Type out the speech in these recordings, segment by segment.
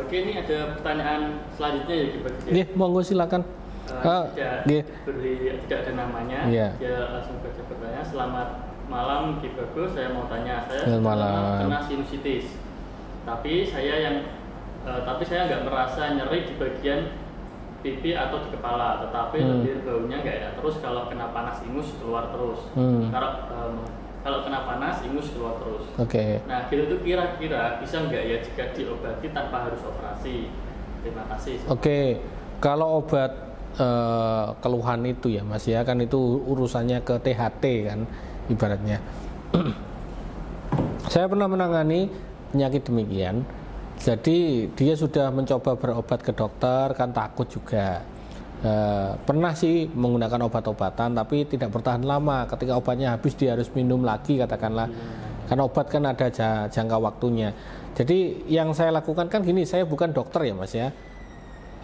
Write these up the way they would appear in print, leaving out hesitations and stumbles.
Oke, ini ada pertanyaan selanjutnya ya Ki Bagus. Nggih, monggo silakan. Tidak ada namanya. Yeah. Dia langsung baca pertanyaan. Selamat malam Ki Bagus, saya mau tanya, saya kena sinusitis. Tapi saya nggak merasa nyeri di bagian pipi atau di kepala, tetapi lebih baunya nggak enak terus kalau kena panas, ingus keluar terus. Kalau kena panas, ingus keluar terus. Oke. Nah, gitu tuh kira-kira bisa nggak ya jika diobati tanpa harus operasi? Terima kasih. Oke, kalau obat keluhan itu ya Mas ya, kan itu urusannya ke THT kan ibaratnya. Saya pernah menangani penyakit demikian. Jadi dia sudah mencoba berobat ke dokter, kan takut juga. Pernah sih menggunakan obat-obatan tapi tidak bertahan lama. Ketika obatnya habis dia harus minum lagi katakanlah, karena obat kan ada jangka waktunya. Jadi yang saya lakukan kan gini, saya bukan dokter ya Mas ya.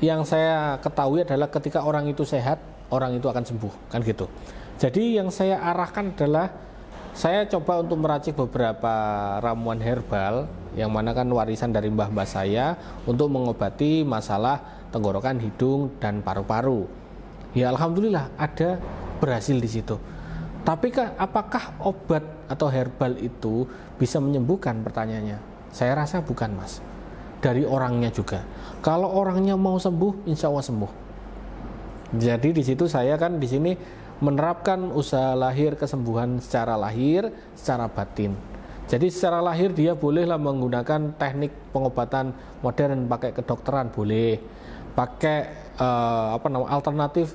Yang saya ketahui adalah ketika orang itu sehat, orang itu akan sembuh, kan gitu. Jadi yang saya arahkan adalah saya coba untuk meracik beberapa ramuan herbal yang mana kan warisan dari mbah-mbah saya untuk mengobati masalah tenggorokan, hidung, dan paru-paru. Ya alhamdulillah ada berhasil di situ. Tapi apakah obat atau herbal itu bisa menyembuhkan, pertanyaannya? Saya rasa bukan Mas. Dari orangnya juga. Kalau orangnya mau sembuh, insya Allah sembuh. Jadi di situ saya kan di sini menerapkan usaha lahir kesembuhan secara lahir, secara batin. Jadi secara lahir dia bolehlah menggunakan teknik pengobatan modern, pakai kedokteran boleh, pakai alternatif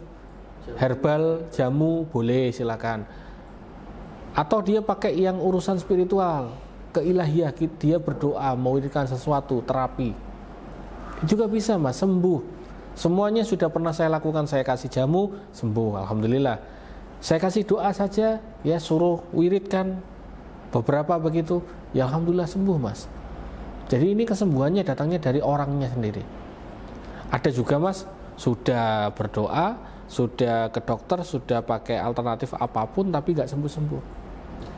herbal, jamu boleh, silakan. Atau dia pakai yang urusan spiritual, keilahiyah, dia berdoa, mewiridkan sesuatu, terapi, juga bisa Mas, sembuh. Semuanya sudah pernah saya lakukan, saya kasih jamu, sembuh, alhamdulillah. Saya kasih doa saja, ya suruh wiridkan beberapa begitu, ya alhamdulillah sembuh Mas. Jadi ini kesembuhannya datangnya dari orangnya sendiri. Ada juga Mas, sudah berdoa, sudah ke dokter, sudah pakai alternatif apapun tapi nggak sembuh-sembuh.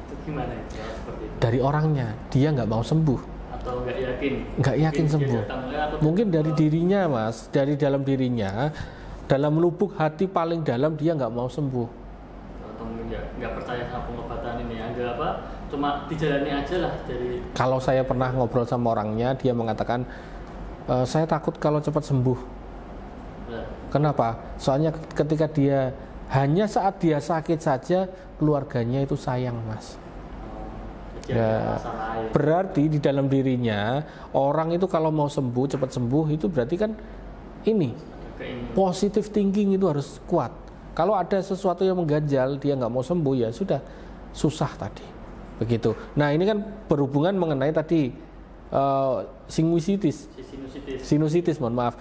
Itu gimana itu? Seperti itu? Dari orangnya, dia nggak mau sembuh. Atau nggak yakin sembuh. Mungkin dari dirinya Mas, dari dalam dirinya, dalam lubuk hati paling dalam dia nggak mau sembuh. Atau nggak percaya sama pengobatan ini, cuma dijalani aja lah dari. Kalau saya pernah ngobrol sama orangnya, dia mengatakan saya takut kalau cepat sembuh. Kenapa? Soalnya ketika dia hanya saat dia sakit saja keluarganya itu sayang Mas. Ya, berarti di dalam dirinya orang itu kalau mau sembuh, cepat sembuh, itu berarti kan ini positive thinking itu harus kuat. Kalau ada sesuatu yang mengganjal, dia nggak mau sembuh, ya sudah susah tadi begitu. Nah ini kan berhubungan mengenai tadi sinusitis, mohon maaf.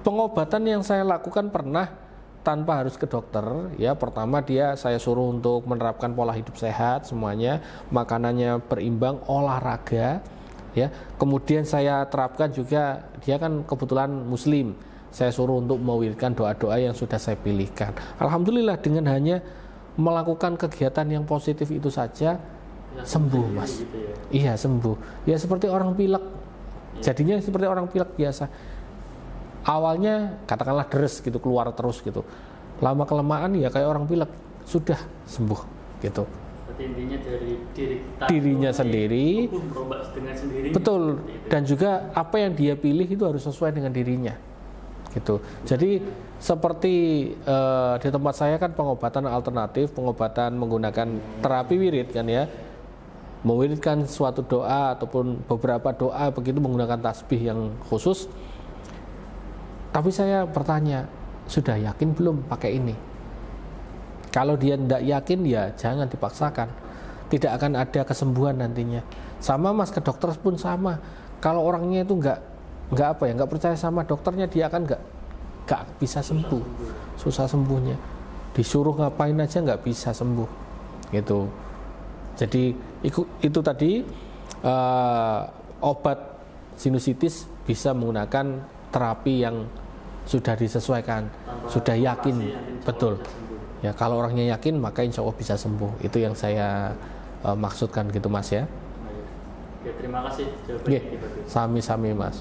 Pengobatan yang saya lakukan pernah tanpa harus ke dokter, ya pertama saya suruh untuk menerapkan pola hidup sehat semuanya, makanannya berimbang, olahraga, ya. Kemudian saya terapkan juga, dia kan kebetulan muslim, saya suruh untuk mewiridkan doa-doa yang sudah saya pilihkan. Alhamdulillah dengan hanya melakukan kegiatan yang positif itu saja sembuh Mas. Gitu ya? Iya sembuh. Ya seperti orang pilek, jadinya seperti orang pilek biasa. Awalnya katakanlah deres gitu, keluar terus gitu. Lama kelamaan ya kayak orang pilek, sudah sembuh gitu. Berarti intinya dari dirinya sendiri. Dengan sendiri. Betul. Dan juga apa yang dia pilih itu harus sesuai dengan dirinya. Gitu. Jadi seperti di tempat saya kan pengobatan alternatif, pengobatan menggunakan terapi wirid kan ya. Mewiridkan suatu doa ataupun beberapa doa begitu menggunakan tasbih yang khusus. Tapi saya bertanya, sudah yakin belum pakai ini? Kalau dia tidak yakin, ya jangan dipaksakan. Tidak akan ada kesembuhan nantinya. Sama Mas, ke dokter pun sama. Kalau orangnya itu nggak percaya sama dokternya, dia akan nggak bisa sembuh. Susah sembuhnya. Disuruh ngapain aja nggak bisa sembuh. Gitu. Jadi itu tadi obat sinusitis bisa menggunakan terapi yang sudah disesuaikan, sudah yakin, betul. Ya kalau orangnya yakin maka insya Allah bisa sembuh. Itu yang saya maksudkan gitu Mas ya. Oke, terima kasih jawabannya. Sami-sami Mas.